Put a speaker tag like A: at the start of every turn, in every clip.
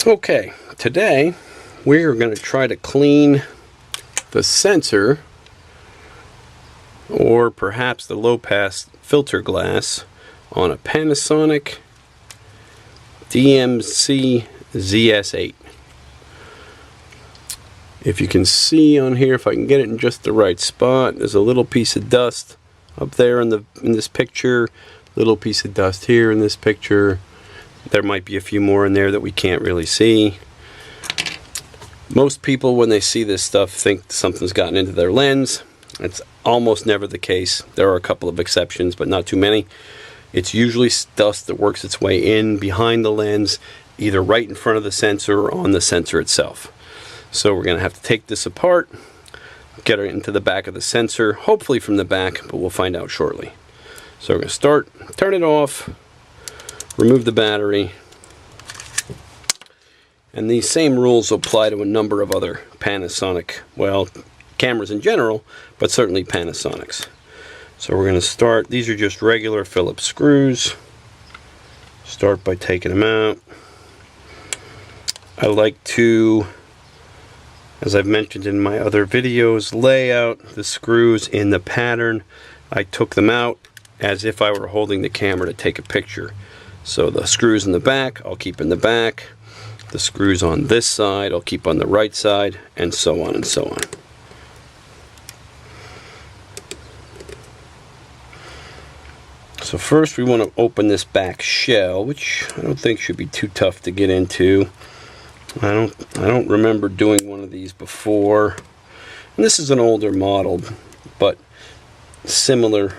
A: Okay, today we're going to try to clean the sensor, or perhaps the low pass filter glass, on a Panasonic ZS8. If you can see on here, if I can get it in just the right spot, there's a little piece of dust up there in this picture, little piece of dust here in this picture. There might be a few more in there that we can't really see. Most people, when they see this stuff, think something's gotten into their lens. It's almost never the case. There are a couple of exceptions, but not too many. It's usually dust that works its way in behind the lens, either right in front of the sensor or on the sensor itself. So we're going to have to take this apart, get it into the back of the sensor, hopefully from the back, but we'll find out shortly. So we're going to start, turn it off, remove the battery, and these same rules apply to a number of other Panasonic, well, cameras in general, but certainly Panasonics. So we're going to start, these are just regular Phillips screws. Start by taking them out. I like to, as I've mentioned in my other videos, lay out the screws in the pattern. I took them out as if I were holding the camera to take a picture. So the screws in the back, I'll keep in the back. The screws on this side, I'll keep on the right side, and so on and so on. So first we want to open this back shell, which I don't think should be too tough to get into. I don't remember doing one of these before. And this is an older model, but similar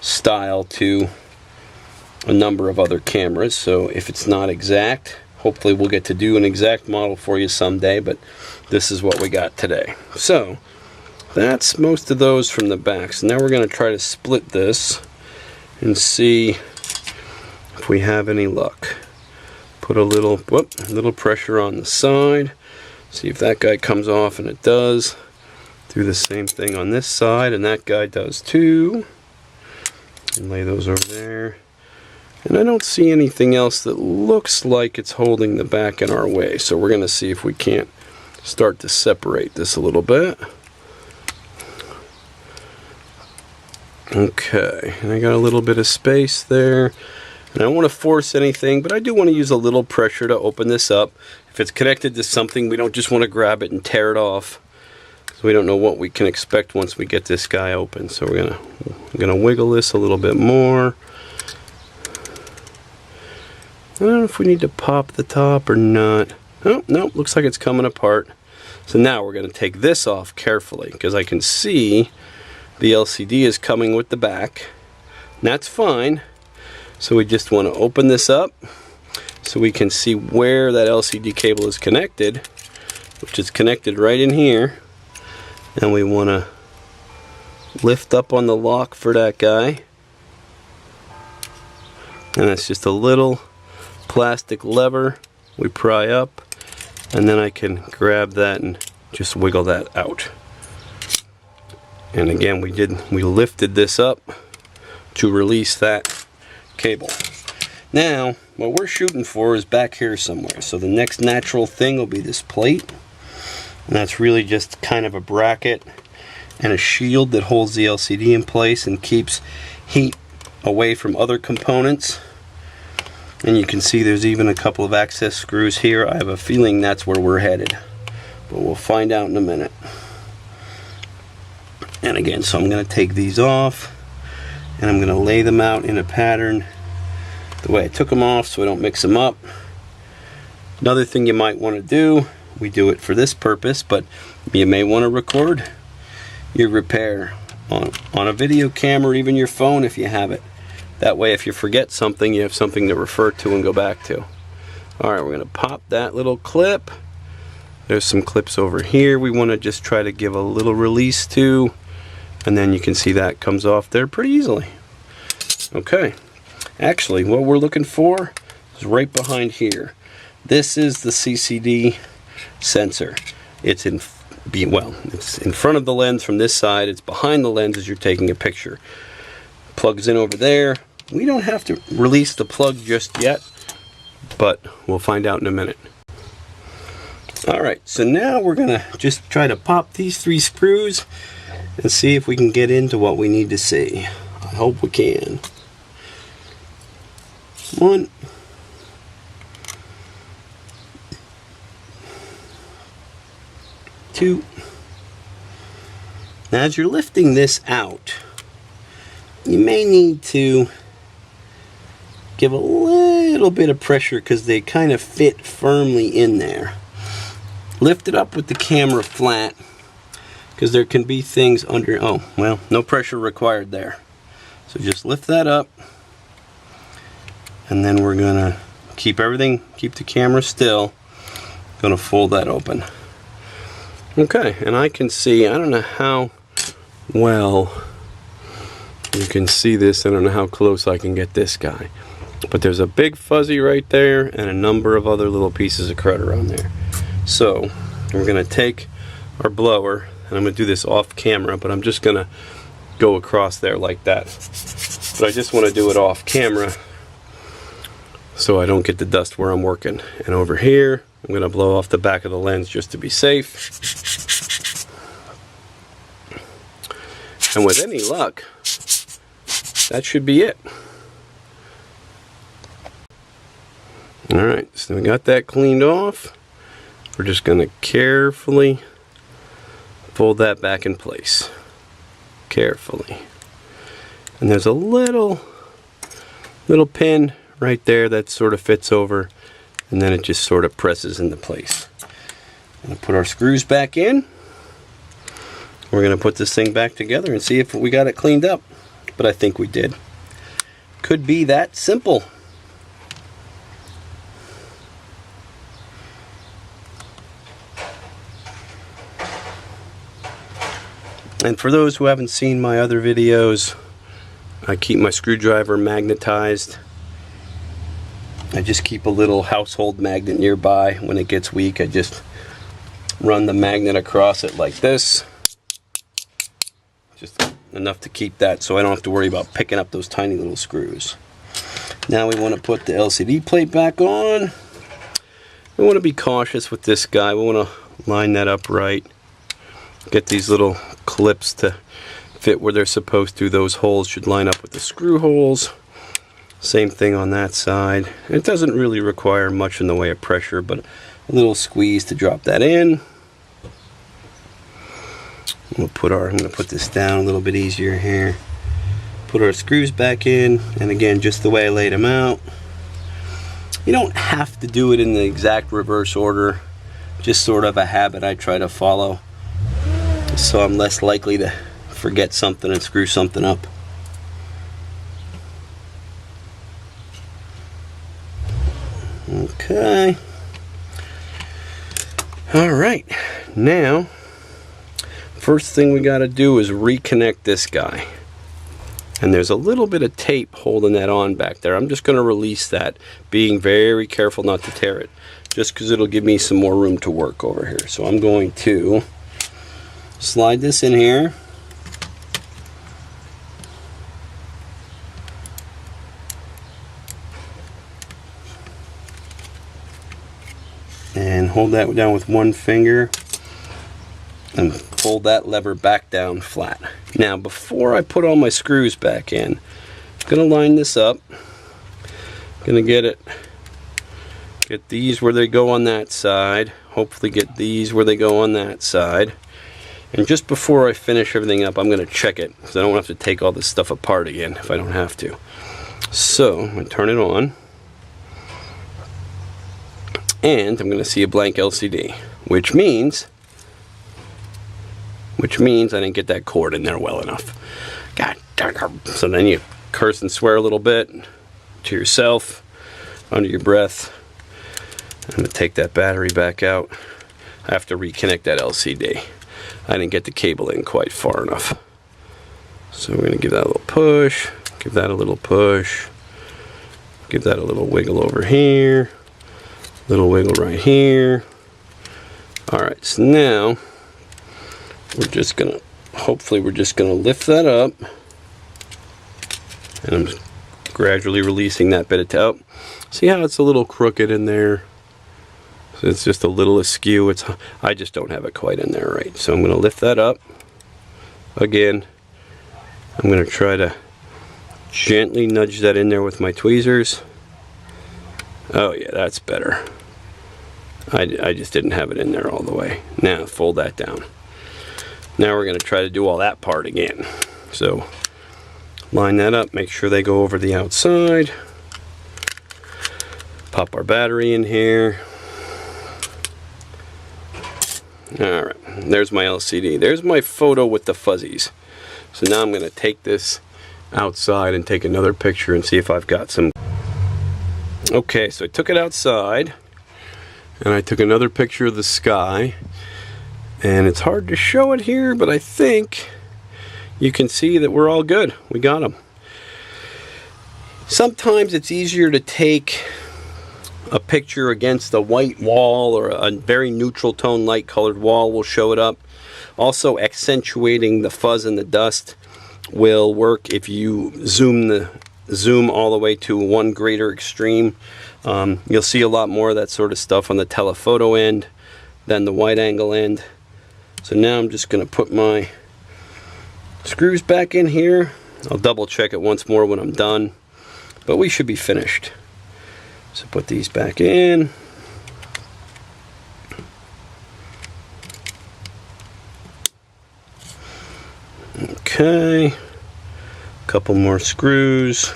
A: style to a number of other cameras. So if it's not exact, hopefully we'll get to do an exact model for you someday, but this is what we got today. So that's most of those from the back. So now we're going to try to split this and see if we have any luck. Put a little pressure on the side, see if that guy comes off, and it does. Do the same thing on this side, and that guy does too. And lay those over there. And I don't see anything else that looks like it's holding the back in our way, so we're going to see if we can't start to separate this a little bit. Okay, and I got a little bit of space there. And I don't want to force anything, but I do want to use a little pressure to open this up. If it's connected to something, we don't just want to grab it and tear it off. So we don't know what we can expect once we get this guy open. So we're gonna wiggle this a little bit more. I don't know if we need to pop the top or not. Oh, no, looks like it's coming apart. So now we're going to take this off carefully, because I can see the LCD is coming with the back. And that's fine. So we just want to open this up so we can see where that LCD cable is connected, which is connected right in here. And we want to lift up on the lock for that guy. And that's just a little plastic lever we pry up, and then I can grab that and just wiggle that out. And again, we lifted this up to release that cable. Now what we're shooting for is back here somewhere, so the next natural thing will be this plate, and that's really just kind of a bracket and a shield that holds the LCD in place and keeps heat away from other components. And you can see there's even a couple of access screws here. I have a feeling that's where we're headed, but we'll find out in a minute. And again, so I'm going to take these off, and I'm going to lay them out in a pattern the way I took them off so I don't mix them up. Another thing you might want to do, we do it for this purpose, but you may want to record your repair on a video camera or even your phone if you have it. That way, if you forget something, you have something to refer to and go back to. Alright, we're going to pop that little clip. There's some clips over here we want to just try to give a little release to. And then you can see that comes off there pretty easily. Okay. Actually, what we're looking for is right behind here. This is the CCD sensor. It's in front of the lens from this side. It's behind the lens as you're taking a picture. Plugs in over there. We don't have to release the plug just yet, but we'll find out in a minute. Alright, so now we're gonna just try to pop these 3 screws and see if we can get into what we need to see. I hope we can. 1, 2. Now as you're lifting this out, you may need to give a little bit of pressure because they kind of fit firmly in there. Lift it up with the camera flat because there can be things under. Oh, well, no pressure required there. So just lift that up, and then we're gonna keep the camera still. Gonna fold that open. Okay, and I can see, I don't know how well you can see this, I don't know how close I can get this guy, but there's a big fuzzy right there and a number of other little pieces of crud around there. So we're gonna take our blower, and I'm gonna do this off camera, but I'm just gonna go across there like that. But I just want to do it off camera so I don't get the dust where I'm working. And over here, I'm gonna blow off the back of the lens just to be safe. And with any luck, that should be it. Alright, so we got that cleaned off. We're just going to carefully fold that back in place. Carefully. And there's a little pin right there that sort of fits over, and then it just sort of presses into place. We're going to put our screws back in. We're going to put this thing back together and see if we got it cleaned up. But I think we did. Could be that simple. And for those who haven't seen my other videos, I keep my screwdriver magnetized. I just keep a little household magnet nearby. When it gets weak, I just run the magnet across it like this. Just enough to keep that so I don't have to worry about picking up those tiny little screws. Now we want to put the LCD plate back on. We want to be cautious with this guy. We want to line that up right. Get these little clips to fit where they're supposed to. Those holes should line up with the screw holes. Same thing on that side. It doesn't really require much in the way of pressure, but a little squeeze to drop that in. I'm going to put this down a little bit easier here. Put our screws back in, and again, just the way I laid them out. You don't have to do it in the exact reverse order, just sort of a habit I try to follow, so I'm less likely to forget something and screw something up. Okay. Alright, now first thing we got to do is reconnect this guy. And there's a little bit of tape holding that on back there. I'm just going to release that, being very careful not to tear it, just because it'll give me some more room to work over here. So I'm going to slide this in here. And hold that down with one finger and fold that lever back down flat. Now before I put all my screws back in, I'm going to line this up. I'm going to get these where they go on that side. Hopefully get these where they go on that side. And just before I finish everything up, I'm going to check it, because I don't have to take all this stuff apart again if I don't have to. So I'm going to turn it on. And I'm going to see a blank LCD, which means I didn't get that cord in there well enough. God, so then you curse and swear a little bit to yourself under your breath. I'm going to take that battery back out. I have to reconnect that LCD. I didn't get the cable in quite far enough. So we're going to give that a little push, give that a little push, give that a little wiggle over here. Little wiggle right here. Alright, so now hopefully we're just gonna lift that up, and I'm just gradually releasing that bit of tape. See how it's a little crooked in there? So it's just a little askew. I just don't have it quite in there right. So I'm going to lift that up. Again, I'm going to try to gently nudge that in there with my tweezers. Oh yeah, that's better. I just didn't have it in there all the way. Now fold that down. Now we're going to try to do all that part again. So line that up, make sure they go over the outside. Pop our battery in here. Alright, there's my LCD. There's my photo with the fuzzies. So now I'm going to take this outside and take another picture and see if I've got some. Okay, so I took it outside and I took another picture of the sky. And it's hard to show it here, but I think you can see that we're all good. We got them. Sometimes it's easier to take a picture against a white wall, or a very neutral tone light colored wall will show it up. Also, accentuating the fuzz and the dust will work if you zoom all the way to one greater extreme. You'll see a lot more of that sort of stuff on the telephoto end than the wide angle end. So now I'm just going to put my screws back in here. I'll double check it once more when I'm done, but we should be finished. So put these back in. Okay, couple more screws.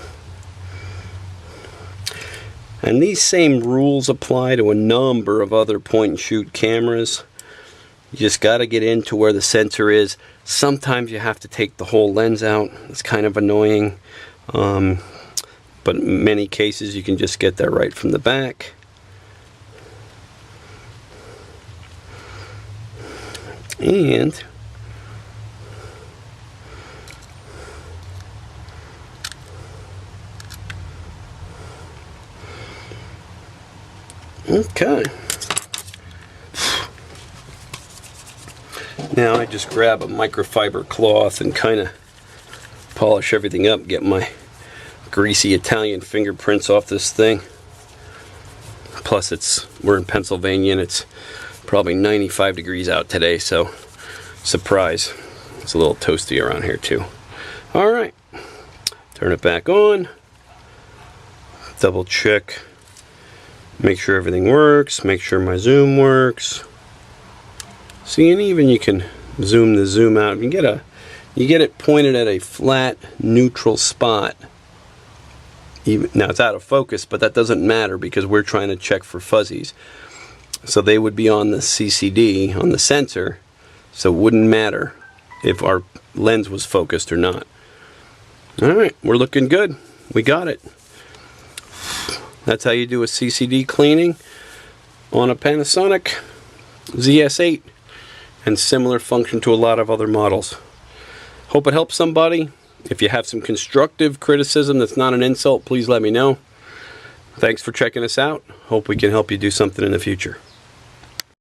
A: And these same rules apply to a number of other point and shoot cameras. You just got to get into where the sensor is. Sometimes you have to take the whole lens out. It's kind of annoying. But in many cases you can just get that right from the back. And okay. Now I just grab a microfiber cloth and kind of polish everything up, get my greasy Italian fingerprints off this thing. Plus we're in Pennsylvania and it's probably 95 degrees out today, so surprise, it's a little toasty around here too. Alright, turn it back on, double check, make sure everything works, make sure my zoom works. See, and even you can zoom the zoom out. You get it pointed at a flat, neutral spot. Now it's out of focus, but that doesn't matter because we're trying to check for fuzzies. So they would be on the CCD, on the sensor, so it wouldn't matter if our lens was focused or not. Alright, we're looking good. We got it. That's how you do a CCD cleaning on a Panasonic ZS8, and similar function to a lot of other models. Hope it helps somebody. If you have some constructive criticism that's not an insult, please let me know. Thanks for checking us out. Hope we can help you do something in the future.